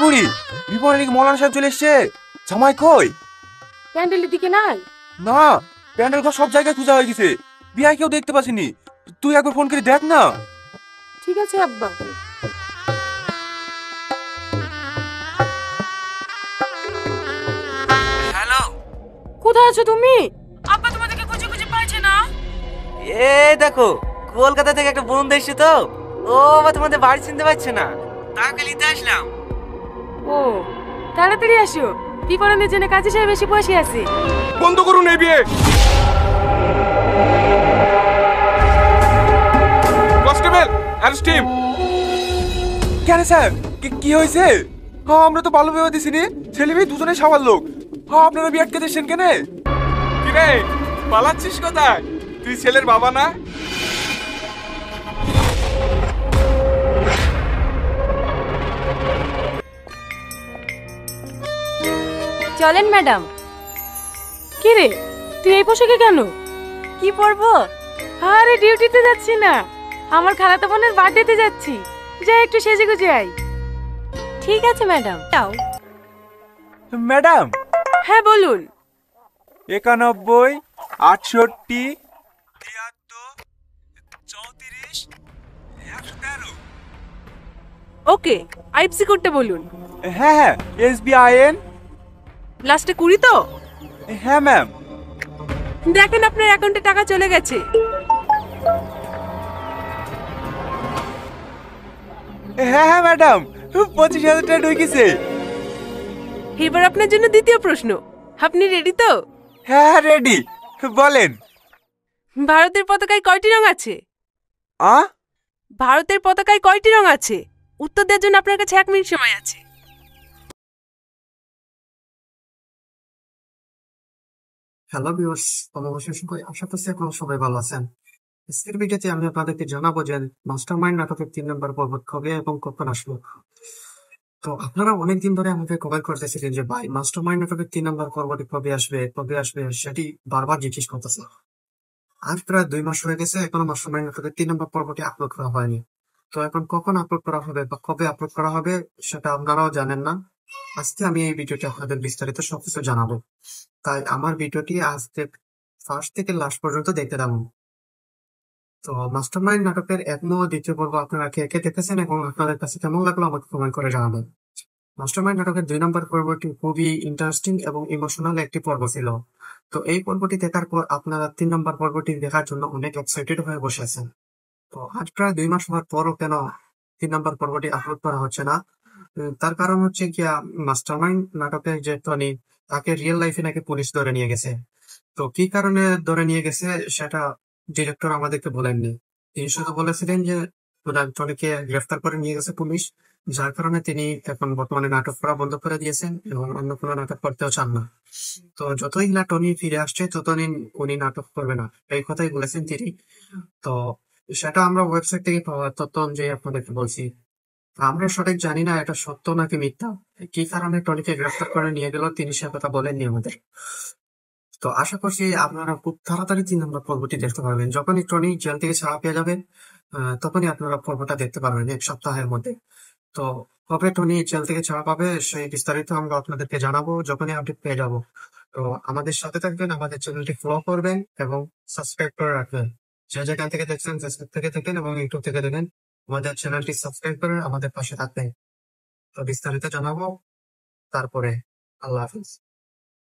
বুড়ি বিপণী মৌলানা সাহেব চলে এসছে। জামাই কই? প্যান্ডেলের দিকে নাই। না, প্যান্ডেল ঘর সব জায়গায় খোঁজা হয়ে গেছে, বিয়াই কেউ দেখতে পাসনি। তুই একবার ফোন করে দেখ না। ঠিক আছে আব্বা। হ্যালো, কোথায় আছো তুমি? আব্বা তোমাদেরকে খুঁজে খুঁজে পাইছে না। এই দেখো, কলকাতা থেকে একটা বন্ধু এসেছে তো, ও বা তোমাদের বাড়ি চিনতে পারছে না, তাকে নিতে আসলাম। ও তাড়াতাড়ি আসো, বিপরণের জন্য কাজী সাহেব এসে বসে আছে। বন্ধ করুন এই বিয়ে। Constable arrest him. কেন স্যার, কি হয়েছে? হ্যাঁ, আমরা তো ভালো ভেবে দিছিনি, ছেলে মেয়ে দুজনে সাবার লোক। হ্যাঁ, আপনারা বিয়ে আটকে দিচ্ছেন কেন? কি রে, পালাচ্ছিস কোথায়? তুই ছেলের বাবা না? চলেন ম্যাডাম। কি রে, তুই এই পোশাকে কেন? কি পরবো? আরে ডিউটিতে যাচ্ছি না, আমার খালাতো বোনের বার্থডেতে যাচ্ছি। যাই একটু সেজে গুজে আই। ঠিক আছে ম্যাডাম। যাও ম্যাডাম। হ্যাঁ বলুন। 91, 68, 73, 34, 113। ওকে, আইএফসি কোডটা বলুন। হ্যাঁ, SBIN। লাস্টে 20 তো? হ্যাঁ ম্যাম। দেখেন আপনার অ্যাকাউন্টে টাকা চলে গেছে। হ্যাঁ ম্যাডাম, 25,000 টাকা ঢুকেছে। এবার আপনার জন্য দ্বিতীয় প্রশ্ন, আপনি রেডি তো? হ্যাঁ রেডি, বলেন। ভারতের পতাকায় কয়টি রং আছে? আ ভারতের পতাকায় কয়টি রং আছে? উত্তর দেওয়ার জন্য আপনার কাছে 1 মিনিট সময় আছে। হ্যালো ভিউয়ার্স, আশা করছি আপনারা সবাই ভালো আছেন। আজকের ভিডিওতে আমি আপনাদেরকে জানাবো যে মাস্টারমাইন্ড নাটকের 3 নম্বর পর্ব কবে এবং কখন আসলো। তো আপনারা অনেকদিন ধরে আমাকে কমেন্ট করতেছিলেন যে ভাই মাস্টারমাইন্ড নাটকের 3 নম্বর পর্বটি কবে আসবে সেটি বারবার জিজ্ঞেস করতেছে। আজ প্রায় 2 মাস হয়ে গেছে, এখনো মাস্টারমাইন্ড নাটকের 3 নম্বর পর্বটি আপলোড করা হয়নি। তো এখন কখন আপলোড করা হবে বা কবে আপলোড করা হবে সেটা আপনারাও জানেন না। আজকে আমি এই ভিডিওটি আপনাদের বিস্তারিত সবকিছু জানাবো, তাই আমার ভিডিওটি আজকে ফার্স্ট থেকে লাস্ট পর্যন্ত দেখতে থাকুন। তো মাস্টারমাইন্ড নাটকের 1 ও 2 পর্ব আপনারা কে কে দেখেছেন এবং আপনাদের কাছে কেমন লাগলো আমাকে কমেন্ট করে জানাবেন। মাস্টারমাইন্ড নাটকের 2 নম্বর পর্বটি খুবই ইন্টারেস্টিং এবং ইমোশনাল একটি পর্ব ছিল। তো এই পর্বটি দেখার পর আপনারা 3 নম্বর পর্বটি দেখার জন্য অনেক এক্সাইটেড হয়ে বসে আছেন। তো আজ প্রায় 2 মাস হওয়ার পরও কেন 3 নম্বর পর্বটি আপলোড করা হচ্ছে না? তার কারণ হচ্ছে কি, মাস্টারমাইন্ড নাটকের যে টনি, তাকে রিয়েল লাইফে নাকি পুলিশ ধরে নিয়ে গেছে। তো কি কারণে ধরে নিয়ে গেছে সেটা ডিরেক্টর আমাদেরকে বলেননি। তিনি শুধু বলেছিলেন যে টনিকে গ্রেফতার করে নিয়ে গেছে পুলিশ, যার কারণে তিনি এখন বর্তমানে নাটক করা বন্ধ করে দিয়েছেন এবং অন্য কোনো নাটক করতেও চান না। তো যতই না টনি ফিরে আসছে ততদিন উনি নাটক করবে না, এই কথাই বলেছেন তিনি। তো সেটা আমরা ওয়েবসাইট থেকে পাওয়া তথ্য অনুযায়ী আপনাদেরকে বলছি। আমরা সঠিক জানি না এটা সত্য নাকি মিথ্যা। কি কারণে টনিকে গ্রেফতার করে নিয়ে গেল তিনি সে কথা বলেননি আমাদের। তো আশা করছি আপনারা খুব তাড়াতাড়ি 3 নম্বর পর্বটি দেখতে পারবেন। যখনই টনি জেল থেকে ছাড়া পেয়ে যাবে তখনই আপনারা পর্বটা দেখতে পারবেন 1 সপ্তাহের মধ্যে। তো কবে টনি জেল থেকে ছাড়া পাবে সেই বিস্তারিত আমরা আপনাদেরকে জানাবো যখনই আপডেট পেয়ে যাব। তো আমাদের সাথে থাকবেন, আমাদের চ্যানেলটি ফলো করবেন এবং সাবস্ক্রাইব করে রাখবেন। যে যেখান থেকে দেখছেন, ফেসবুক থেকে দেখেন এবং ইউটিউব থেকে দেখেন, আমাদের চ্যানেলটি সাবস্ক্রাইব করে আমাদের পাশে থাকবেন। তো বিস্তারিত জানাবো তারপরে। আল্লাহ হাফিজ।